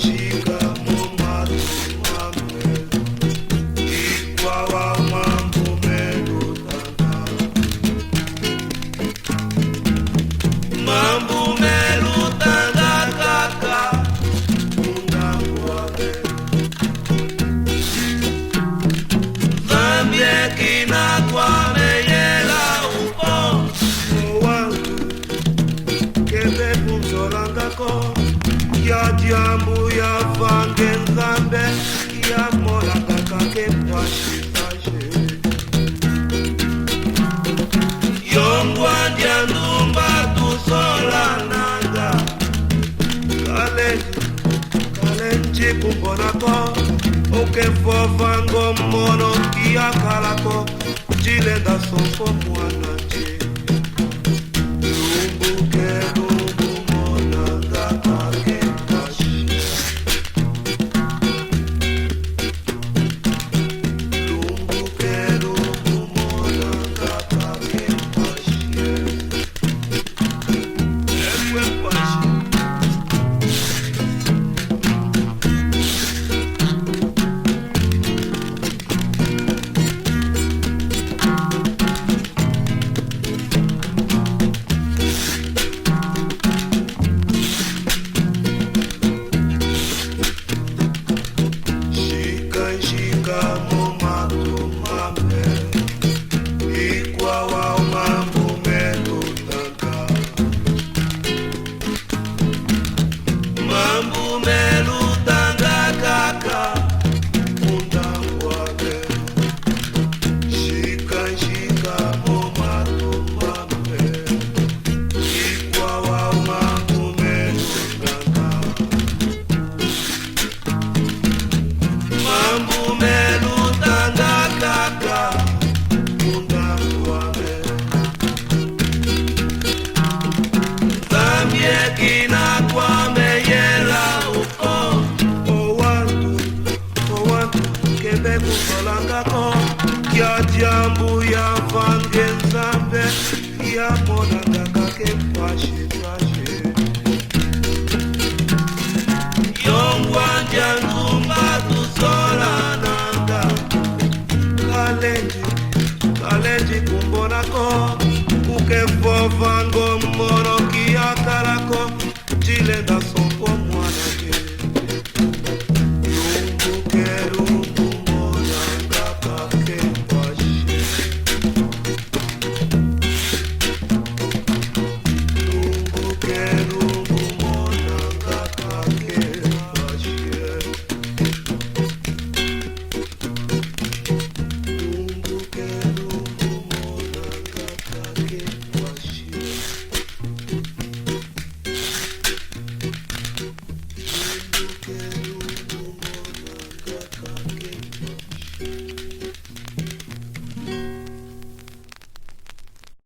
shika mumatu mamwe ikwa wa mambo melutanga mambo melutanga kaka unangwabe zambie kina kwa meyela upo wangu kebe kumsolangako ya diambu ya vange nzambe ya molanga kake pashipashe yongwa ndia ndumba tusola nanga kalenji kumbonako ukefovango mono kia kalako jilenda sofo mwana je ya jambu ya vange nzambe ya molanga kake pashipashe yongwa ndia ndumba tusola nanga kalenji kumbonako ukefovango mmono